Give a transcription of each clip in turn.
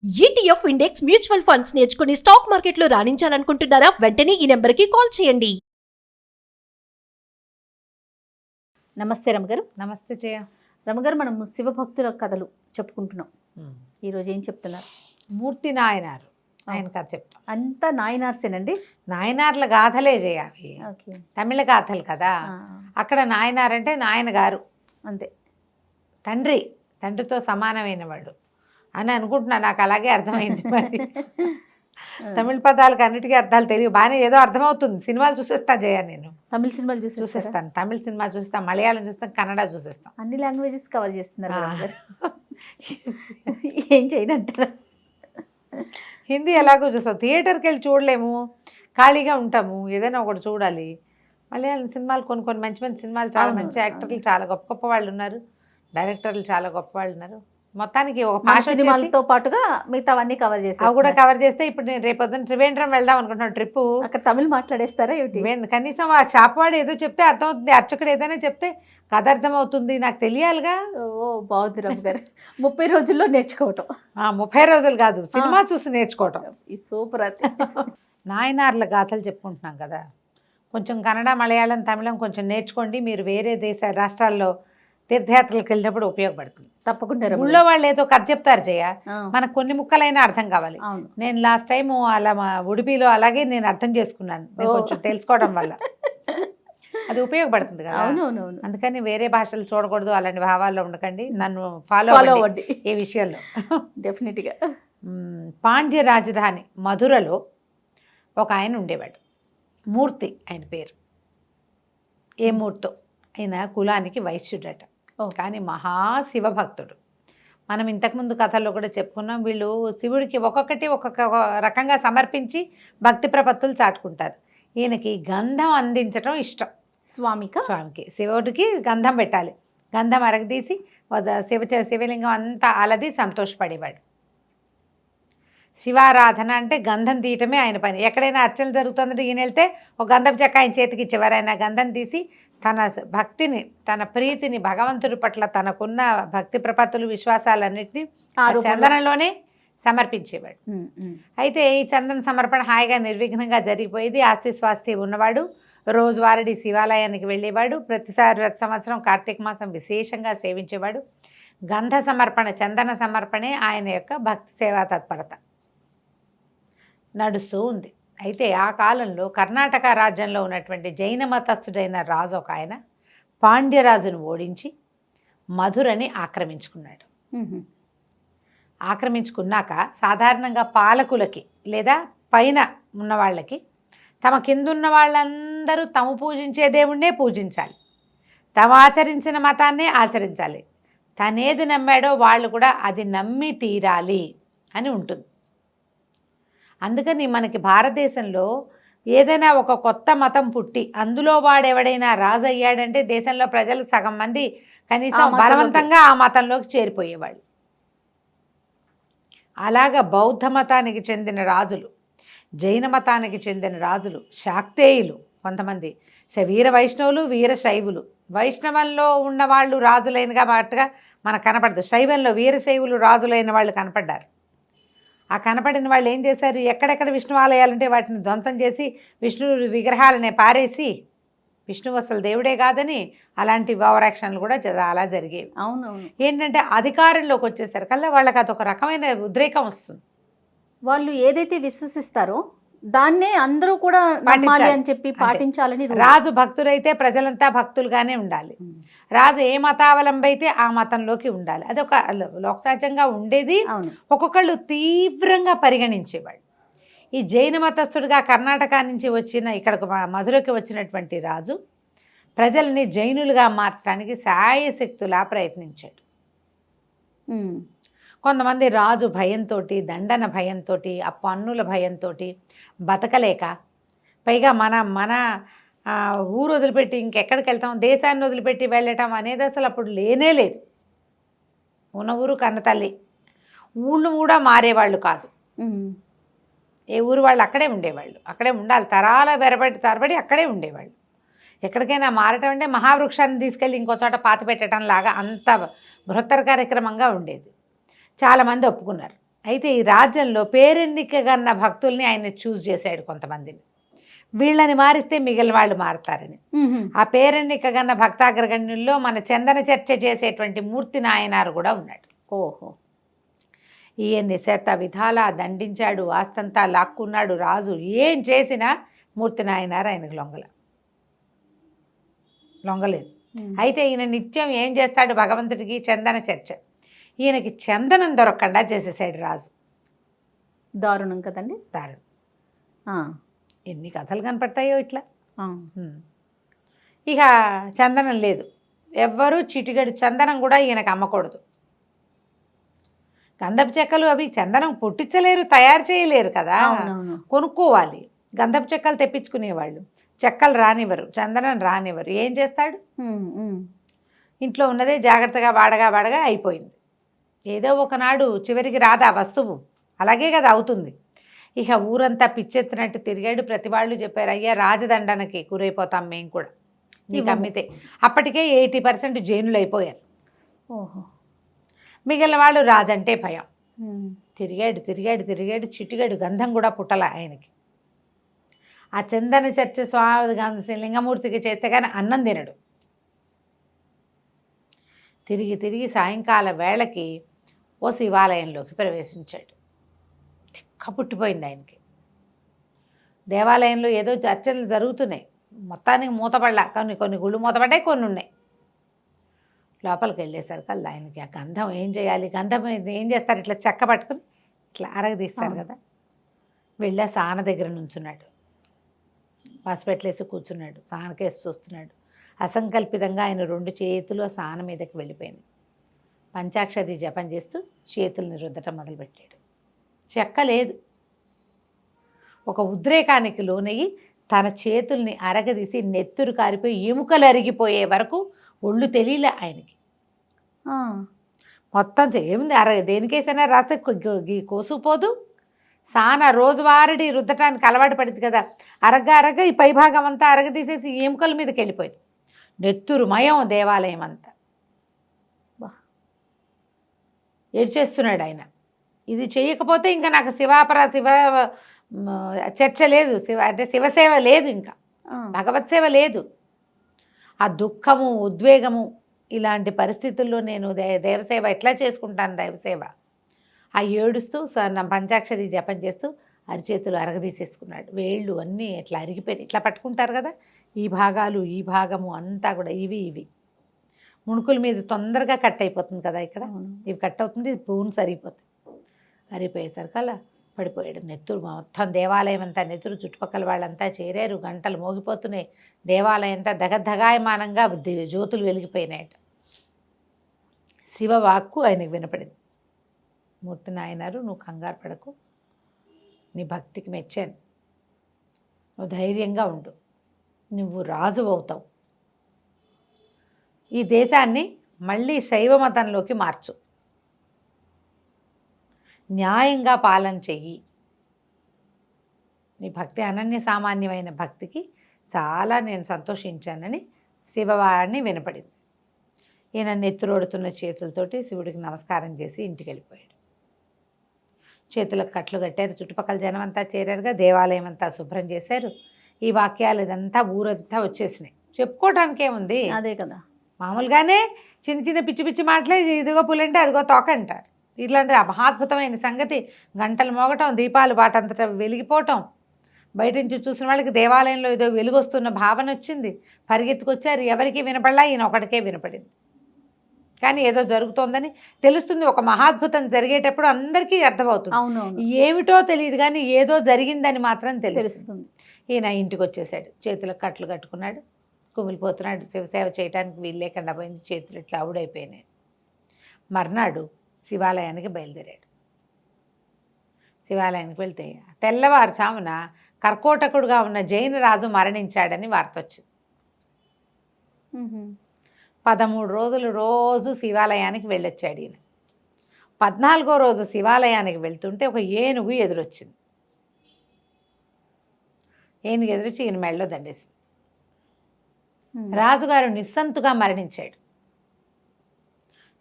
ETF index mutual funds నేర్చుకుని stock మార్కెట్లో రాణించాలనుకుంటున్నారా? వెంటనే ఈ నెంబర్కి కాల్ చేయండి. నమస్తే రమగారు. నమస్తే జయ. రమగారు, మనం శివభక్తుల కథలు చెప్పుకుంటున్నాం. ఈరోజు ఏం చెప్తున్నారు? మూర్తి నాయనారు ఆయన కథ చెప్తాం. అంతా నాయనార్సేనండి. నాయనార్ల గాథలే జయ అవి. ఓకే. తమిళ గాథలు కదా. అక్కడ నాయనార్ అంటే నాయన గారు, అంతే, తండ్రితో సమానమైన వాడు అని అనుకుంటున్నా. నాకు అలాగే అర్థమైంది. మరి తమిళ పదాలకు అన్నిటికీ అర్థాలు తెలియదు, బాగానే ఏదో అర్థమవుతుంది. సినిమాలు చూసేస్తాను జయ, నేను తమిళ సినిమాలు చూసేస్తాను. తమిళ సినిమా చూస్తాను, మలయాళం చూస్తాను, కన్నడ చూసేస్తాను. అన్ని లాంగ్వేజెస్ కవర్ చేస్తున్నారు. ఏం చేయనంటారా? హిందీ ఎలాగో చూస్తాం, థియేటర్కి వెళ్ళి చూడలేము, ఖాళీగా ఉంటాము, ఏదైనా ఒకటి చూడాలి. మలయాళం సినిమాలు కొన్ని మంచి మంచి సినిమాలు, చాలా మంచి యాక్టర్లు, చాలా గొప్ప గొప్ప వాళ్ళు ఉన్నారు, డైరెక్టర్లు చాలా గొప్ప వాళ్ళు ఉన్నారు. మొత్తానికి ఒక భాష సినిమాలతో పాటుగా మిగతావన్నీ కవర్ చేసి అవి కూడా కవర్ చేస్తే, ఇప్పుడు నేను రేపొద్దున త్రివేంద్రం వెళ్దాం అనుకుంటున్నాను ట్రిప్పు. అక్కడ తమిళ్ మాట్లాడేస్తారా ఏమిటి? కనీసం ఆ షాప్ వాడు ఏదో చెప్తే అర్థమవుతుంది, అర్చకుడు ఏదైనా చెప్తే కథ అర్థమవుతుంది, నాకు తెలియాలిగా. ఓ బాగుంది రమ్మ గారు. 30 రోజుల్లో నేర్చుకోవటం. 30 రోజులు కాదు, సినిమా చూసి నేర్చుకోవటం. ఈ సూపర్. అది నాయనార్ల గాథలు చెప్పుకుంటున్నాం కదా. కొంచెం కన్నడ, మలయాళం, తమిళం కొంచెం నేర్చుకోండి. మీరు వేరే రాష్ట్రాల్లో తీర్థయాత్రలకు వెళ్ళినప్పుడు ఉపయోగపడుతుంది తప్పకుండా. ఊళ్ళో వాళ్ళు ఏదో కథ చెప్తారు జయ, మనకు కొన్ని ముక్కలైనా అర్థం కావాలి. నేను లాస్ట్ టైం అలా మా ఉడిపిలో అలాగే నేను అర్థం చేసుకున్నాను, కొంచెం తెలుసుకోవడం వల్ల అది ఉపయోగపడుతుంది కదా. అందుకని వేరే భాషలు చూడకూడదు, అలాంటి భావాల్లో ఉండకండి. నన్ను ఫాలో అవ్వండి ఈ విషయంలో. డెఫినెట్గా. పాండ్య రాజధాని మధురలో ఒక ఆయన ఉండేవాడు, మూర్తి ఆయన పేరు. ఏ మూర్తో ఆయన కులానికి వైశ్యుడట, కానీ మహాశివభక్తుడు. మనం ఇంతకుముందు కథల్లో కూడా చెప్పుకున్నాం, వీళ్ళు శివుడికి ఒక్కొక్కటి ఒక్కొక్క రకంగా సమర్పించి భక్తి చాటుకుంటారు. ఈయనకి గంధం అందించడం ఇష్టం. స్వామికి శివుడికి గంధం పెట్టాలి, గంధం అరగదీసి శివలింగం అంతా అలది సంతోషపడేవాడు. శివారాధన అంటే గంధం తీయటమే ఆయన పని. ఎక్కడైనా అర్చన జరుగుతుందంటే ఈయన వెళ్తే ఒక గంధం చెక్క ఆయన చేతికి ఇచ్చేవారు. ఆయన గంధం తీసి తన భక్తిని, తన ప్రీతిని, భగవంతుడి పట్ల తనకున్న భక్తి ప్రపత్తులు, విశ్వాసాలన్నింటినీ చందనంలోనే సమర్పించేవాడు. అయితే ఈ చందన సమర్పణ హాయిగా నిర్విఘ్నంగా జరిగిపోయేది. ఆస్తి స్వాస్తి ఉన్నవాడు రోజువారీ శివాలయానికి వెళ్ళేవాడు. ప్రతి సంవత్సరం కార్తీక మాసం విశేషంగా సేవించేవాడు. గంధ సమర్పణ, చందన సమర్పణే ఆయన యొక్క భక్తి సేవా తత్పరత నడుస్తూ ఉంది. అయితే ఆ కాలంలో కర్ణాటక రాజ్యంలో ఉన్నటువంటి జైన మతస్థుడైన రాజు ఒక ఆయన పాండ్యరాజును ఓడించి మధురని ఆక్రమించుకున్నాడు. ఆక్రమించుకున్నాక సాధారణంగా పాలకులకి లేదా పైన ఉన్న వాళ్ళకి తమ కిందున్న వాళ్ళందరూ తాము పూజించే దేవుణ్ణే పూజించాలి, తాము ఆచరించిన మతాన్నే ఆచరించాలి, తనేది నమ్మాడో వాళ్ళు కూడా అది నమ్మి తీరాలి అని ఉంటుంది. అందుకని మనకి భారతదేశంలో ఏదైనా ఒక కొత్త మతం పుట్టి అందులో వాడెవడైనా రాజు అయ్యాడంటే దేశంలో ప్రజలు సగం మంది కనీసం బలవంతంగా ఆ మతంలోకి చేరిపోయేవాళ్ళు. అలాగా బౌద్ధ మతానికి చెందిన రాజులు, జైన మతానికి చెందిన రాజులు, శాక్తేయులు, కొంతమంది వీర వైష్ణవులు, వీర శైవులు. వైష్ణవంలో ఉన్న వాళ్ళు రాజులైనగా మాటగా మనకు కనపడదు, శైవంలో వీరశైవులు రాజులైన వాళ్ళు కనపడ్డారు. ఆ కనపడిన వాళ్ళు ఏం చేశారు, ఎక్కడెక్కడ విష్ణు ఆలయాలంటే వాటిని ధ్వంసం చేసి విష్ణు విగ్రహాలనే పారేసి, విష్ణువు అసలు దేవుడే కాదని అలాంటి ఓవరాక్షన్లు కూడా అలా జరిగేవి. అవునవును. ఏంటంటే అధికారంలోకి వచ్చేసరికల్లా వాళ్ళకి అదొక రకమైన ఉద్రేకం వస్తుంది. వాళ్ళు ఏదైతే విశ్వసిస్తారో దాన్నే అందరూ కూడా నమ్మాలి అని చెప్పి పాటించాలని. రాజు భక్తుడైతే ప్రజలంతా భక్తులుగానే ఉండాలి, రాజు ఏ మతావలంబి అయితే ఆ మతంలోకి ఉండాలి. అది ఒక లోకసహజంగా ఉండేది. ఒక్కొక్కళ్ళు తీవ్రంగా పరిగణించేవాళ్ళు. ఈ జైన మతస్థుడిగా కర్ణాటక నుంచి ఇక్కడకు మధురకి వచ్చినటువంటి రాజు ప్రజల్ని జైనులుగా మార్చడానికి శాయశక్తులా ప్రయత్నించాడు. కొంతమంది రాజు భయంతో, దండన భయంతో, ఆ పన్నుల భయంతో బతకలేక, పైగా మన ఊరు వదిలిపెట్టి ఇంకెక్కడికి వెళ్తాం, దేశాన్ని వదిలిపెట్టి వెళ్ళటం అనేది అసలు అప్పుడు లేనే లేదు. ఉన్న ఊరు కన్నతల్లి, ఊళ్ళు కూడా మారేవాళ్ళు కాదు. ఏ ఊరు వాళ్ళు అక్కడే ఉండేవాళ్ళు, అక్కడే ఉండాలి, తరాల తరబడి అక్కడే ఉండేవాళ్ళు. ఎక్కడికైనా మారటం అంటే మహావృక్షాన్ని తీసుకెళ్ళి ఇంకో చోట పాతి పెట్టడం లాగా అంత బృహత్తర కార్యక్రమంగా ఉండేది. చాలామంది ఒప్పుకున్నారు. అయితే ఈ రాజ్యంలో పేరెన్నికగన్న భక్తుల్ని ఆయన చూస్ చేశాడు కొంతమందిని. వీళ్ళని మారిస్తే మిగిలిన వాళ్ళు మారతారని. ఆ పేరెన్నికగన్న భక్తాగ్రగణ్యుల్లో మన చందన చర్చ చేసేటువంటి మూర్తి నాయనారు కూడా ఉన్నాడు. ఓహో. ఈయన్ని శత విధాలా దండించాడు, ఆస్తంతా లాక్కున్నాడు రాజు. ఏం చేసినా మూర్తి నాయనారు ఆయనకు లొంగలేదు. అయితే ఈయన నిత్యం ఏం చేస్తాడు, భగవంతుడికి చందన చర్చ. ఈయనకి చందనం దొరకకుండా చేసేసాడు రాజు. దారుణం కదండి. దారుణం. ఎన్ని కథలు కనపడతాయో ఇట్లా. ఆ. ఇక చందనం లేదు, ఎవ్వరూ చిటిగడి చందనం కూడా ఈయనకు అమ్మకూడదు. గంధపు చెక్కలు అవి చందనం పుట్టించలేరు, తయారు చేయలేరు కదా, అవునవును. కొనుక్కోవాలి. గంధపు చెక్కలు తెప్పించుకునేవాళ్ళు, చెక్కలు రానివ్వరు, చందనం రానివ్వరు. ఏం చేస్తాడు, ఇంట్లో ఉన్నదే జాగ్రత్తగా వాడగా అయిపోయింది. ఏదో ఒకనాడు చివరికి రాదా వస్తువు, అలాగే కదా అవుతుంది. ఇక ఊరంతా పిచ్చెత్తినట్టు తిరిగాడు. ప్రతి వాళ్ళు చెప్పారు, అయ్యా రాజదండనకి గురైపోతాం మేము కూడా నీకు అమ్మితే. అప్పటికే 80% జైనులు అయిపోయారు. ఓహో. మిగిలిన వాళ్ళు రాజంటే భయం. తిరిగాడు చిటిగాడు, గంధం కూడా పుట్టల ఆయనకి. ఆ చందన చర్చ స్వామి లింగమూర్తికి చేస్తే కానీ అన్నం తినడు. తిరిగి సాయంకాల వేళకి ఓ శివాలయంలోకి ప్రవేశించాడు. తిక్క పుట్టిపోయింది ఆయనకి. దేవాలయంలో ఏదో చర్చలు జరుగుతున్నాయి, మొత్తానికి మూతపడలా. కొన్ని గుళ్ళు మూతపడ్డాయి, కొన్ని ఉన్నాయి. లోపలికి వెళ్ళేసరికి ఆయనకి ఆ గంధం ఏం చేయాలి, గంధం ఏం చేస్తారు, ఇట్లా చెక్క పట్టుకుని ఇట్లా అరగదీస్తారు కదా. వెళ్ళి సాన దగ్గర నుంచున్నాడు, పసుపెట్లేసి కూర్చున్నాడు, సానకేసి చూస్తున్నాడు. అసంకల్పితంగా ఆయన 2 చేతులు ఆ సాన మీదకి వెళ్ళిపోయింది. పంచాక్షరి జపం చేస్తూ చేతుల్ని రుద్దటం మొదలుపెట్టాడు. చెక్క లేదు. ఒక ఉద్రేకానికి లోనయ్యి తన చేతుల్ని అరగదీసి నెత్తురు కారిపోయి ఎముకలు అరిగిపోయే వరకు ఒళ్ళు తెలియలే ఆయనకి. మొత్తం ఏముంది, దేనికైతేనే రాత్రి కోసుకుపోదు. సాన రోజువారీ రుద్దటానికి అలవాటు పడింది కదా, అరగ ఈ పైభాగం అంతా అరగదీసేసి ఎముకల మీదకి వెళ్ళిపోయింది. నెత్తురు మయం దేవాలయం అంతా. ఏడ్చేస్తున్నాడు ఆయన. ఇది చేయకపోతే ఇంకా నాకు శివ చర్చ లేదు, శివసేవ లేదు, ఇంకా భగవత్ సేవ లేదు. ఆ దుఃఖము, ఉద్వేగము, ఇలాంటి పరిస్థితుల్లో నేను దేవసేవ ఎట్లా చేసుకుంటాను, దైవసేవ. ఆ ఏడుస్తూ పంచాక్షరి జపం చేస్తూ అరిచేతులు అరగదీసేసుకున్నాడు. వేళ్ళు అన్నీ ఇట్లా అరిగిపోయినాయి. ఇట్లా పట్టుకుంటారు కదా, ఈ భాగాలు, ఈ భాగము అంతా కూడా ఇవి ముణుకుల మీద తొందరగా కట్ అయిపోతుంది కదా, ఇక్కడ ఇవి కట్ అవుతుంది, బోన్స్ అరిగిపోతాయి. అరిగిపోయేసరికి అలా పడిపోయాడు. నెత్తురు మొత్తం దేవాలయం అంతా నెత్తురు. చుట్టుపక్కల వాళ్ళంతా చేరారు, గంటలు మోగిపోతున్నాయి. దేవాలయం అంతా దగదగాయమానంగా జ్యోతులు వెలిగిపోయినాయట. శివవాక్కు ఆయనకు వినపడింది. మూర్తి నాయనారు, నువ్వు కంగారు పడకు, నీ భక్తికి మెచ్చాను, నువ్వు ధైర్యంగా ఉండు, నువ్వు రాజు అవుతావు, ఈ దేశాన్ని మళ్ళీ శైవ మతంలోకి మార్చు, న్యాయంగా పాలన చెయ్యి. నీ భక్తి అనన్య సామాన్యమైన భక్తికి చాలా నేను సంతోషించానని శివవారిని వినపడింది. ఈయన నెత్తురోడుతున్న చేతులతోటి శివుడికి నమస్కారం చేసి ఇంటికి వెళ్ళిపోయాడు. చేతులకు కట్లు కట్టారు. చుట్టుపక్కల జనం అంతా చేరారుగా, దేవాలయం అంతా శుభ్రం చేశారు. ఈ వాక్యాలు ఇదంతా ఊరంతా వచ్చేసినాయి. చెప్పుకోవటానికే ఉంది, అదే కదా. మామూలుగానే చిన్న పిచ్చి మాటలే, ఇదిగో పులంటే అదిగో తోక అంటారు. ఇట్లాంటి మహాద్భుతమైన సంగతి, గంటలు మోగటం, దీపాలు వాటంతటా వెలిగిపోవటం, బయట నుంచి చూసిన వాళ్ళకి దేవాలయంలో ఏదో వెలుగొస్తున్న భావన వచ్చింది. పరిగెత్తుకొచ్చారు, ఎవరికి వినపడలా, ఈయన ఒకటికే వినపడింది. కానీ ఏదో జరుగుతోందని తెలుస్తుంది. ఒక మహాద్భుతం జరిగేటప్పుడు అందరికీ అర్థమవుతుంది. అవునవును. ఏమిటో తెలియదు కానీ ఏదో జరిగిందని మాత్రం తెలుస్తుంది. ఈయన ఇంటికి వచ్చేసాడు, చేతులకు కట్లు కట్టుకున్నాడు, కుమిలిపోతున్నాడు. శివసేవ చేయడానికి వీలు లేకుండా పోయింది, చేతులు ఇట్లా అవుడైపోయినాయి. మర్నాడు శివాలయానికి బయలుదేరాడు. శివాలయానికి వెళ్తే తెల్లవారుజామున కర్కోటకుడుగా ఉన్న జైన రాజు మరణించాడని వార్త వచ్చింది. 13 రోజులు రోజు శివాలయానికి వెళ్ళొచ్చాడు ఈయన. 14వ రోజు శివాలయానికి వెళ్తుంటే ఒక ఏనుగు ఎదురొచ్చింది. ఏనుగు ఎదురొచ్చి ఈయన మెడలో దండేసింది. రాజుగారు నిస్సంతుగా మరణించాడు,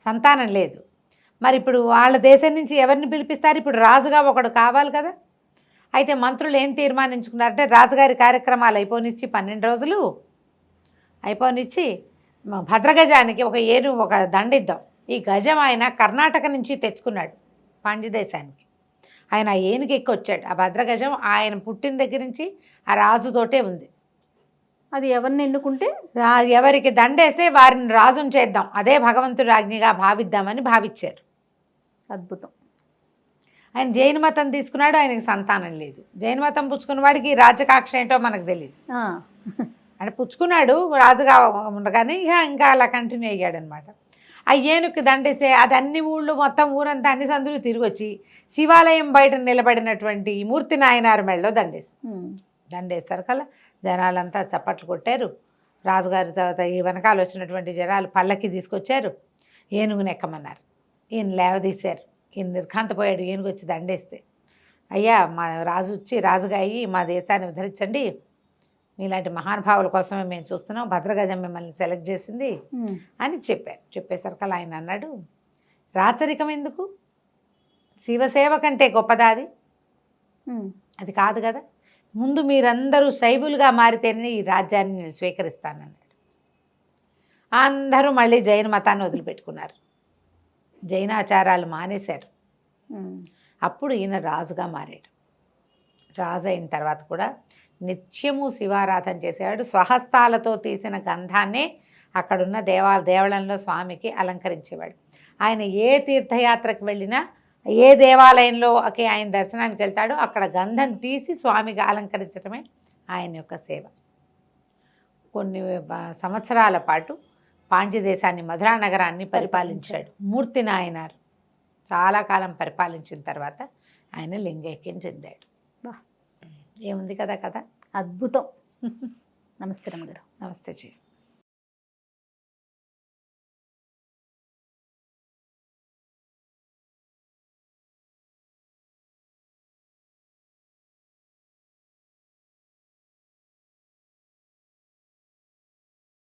సంతానం లేదు. మరి ఇప్పుడు వాళ్ళ దేశం నుంచి ఎవరిని పిలిపిస్తారు? ఇప్పుడు రాజుగా ఒకడు కావాలి కదా. అయితే మంత్రులు ఏం తీర్మానించుకున్నారంటే రాజుగారి కార్యక్రమాలు అయిపోనిచ్చి 12 రోజులు అయిపోనిచ్చి భద్రగజానికి ఒక దండిద్దాం. ఈ గజం ఆయన కర్ణాటక నుంచి తెచ్చుకున్నాడు పాండ్యదేశానికి. ఆయన ఏనుగు ఎక్కి వచ్చాడు. ఆ భద్రగజం ఆయన పుట్టిన దగ్గర నుంచి ఆ రాజుతోటే ఉంది. అది ఎవరిని ఎన్నుకుంటే ఎవరికి దండేస్తే వారిని రాజును చేద్దాం, అదే భగవంతుడి ఆజ్ఞగా భావిద్దామని భావించారు. అద్భుతం. ఆయన జైన మతం తీసుకున్నాడు, ఆయనకి సంతానం లేదు. జైన మతం పుచ్చుకున్న వాడికి రాజకాక్ష ఏంటో మనకు తెలియదు. అంటే పుచ్చుకున్నాడు రాజుగా ఉండగానే ఇంకా అలా కంటిన్యూ అయ్యాడనమాట. ఆ ఏనుగుకి దండేస్తే అది అన్ని ఊళ్ళు మొత్తం ఊరంతా అన్ని సందులు తిరిగి వచ్చి శివాలయం బయట నిలబడినటువంటి మూర్తి నాయనారు మెళ్ళలో దండేస్తారు కదా. జనాలంతా చప్పట్లు కొట్టారు. రాజుగారి తర్వాత ఈ వెనకాల వచ్చినటువంటి జనాలు పల్లకి తీసుకొచ్చారు, ఏనుగుని ఎక్కమన్నారు. ఈయన లేవదీశారు. ఈయన నిర్ఘాంతపోయాడు ఏనుగు వచ్చి దండేస్తే. అయ్యా, మా రాజు వచ్చి రాజుగా అయ్యి మా దేశాన్ని ఉద్ధరించండి, మీలాంటి మహానుభావుల కోసమే మేము చూస్తున్నాం, భద్రగజం మిమ్మల్ని సెలెక్ట్ చేసింది అని చెప్పారు. చెప్పేసరికి ఆయన అన్నాడు, రాచరికం ఎందుకు? శివసేవ కంటే గొప్పదా అది? అది కాదు కదా. ముందు మీరందరూ శైవులుగా మారితేనే ఈ రాజ్యాన్ని నేను స్వీకరిస్తానన్నాడు. అందరూ మళ్ళీ జైన మతాన్ని వదిలిపెట్టుకున్నారు, జైనాచారాలు మానేశారు. అప్పుడు ఈయన రాజుగా మారాడు. రాజు అయిన తర్వాత కూడా నిత్యము శివారాధన చేసేవాడు. స్వహస్తాలతో తీసిన గంధాన్నే అక్కడున్న దేవాలయంలో స్వామికి అలంకరించేవాడు. ఆయన ఏ తీర్థయాత్రకు వెళ్ళినా, ఏ దేవాలయంలోకి ఆయన దర్శనానికి వెళ్తాడో అక్కడ గంధం తీసి స్వామికి అలంకరించడమే ఆయన యొక్క సేవ. కొన్ని సంవత్సరాల పాటు పాండ్యదేశాన్ని, మధురా నగరాన్ని పరిపాలించాడు మూర్తి నాయనారు. చాలా కాలం పరిపాలించిన తర్వాత ఆయన లింగైక్యం చెందాడు. ఏముంది కదా కథ. అద్భుతం. నమస్తే రమగారు. నమస్తే జీ.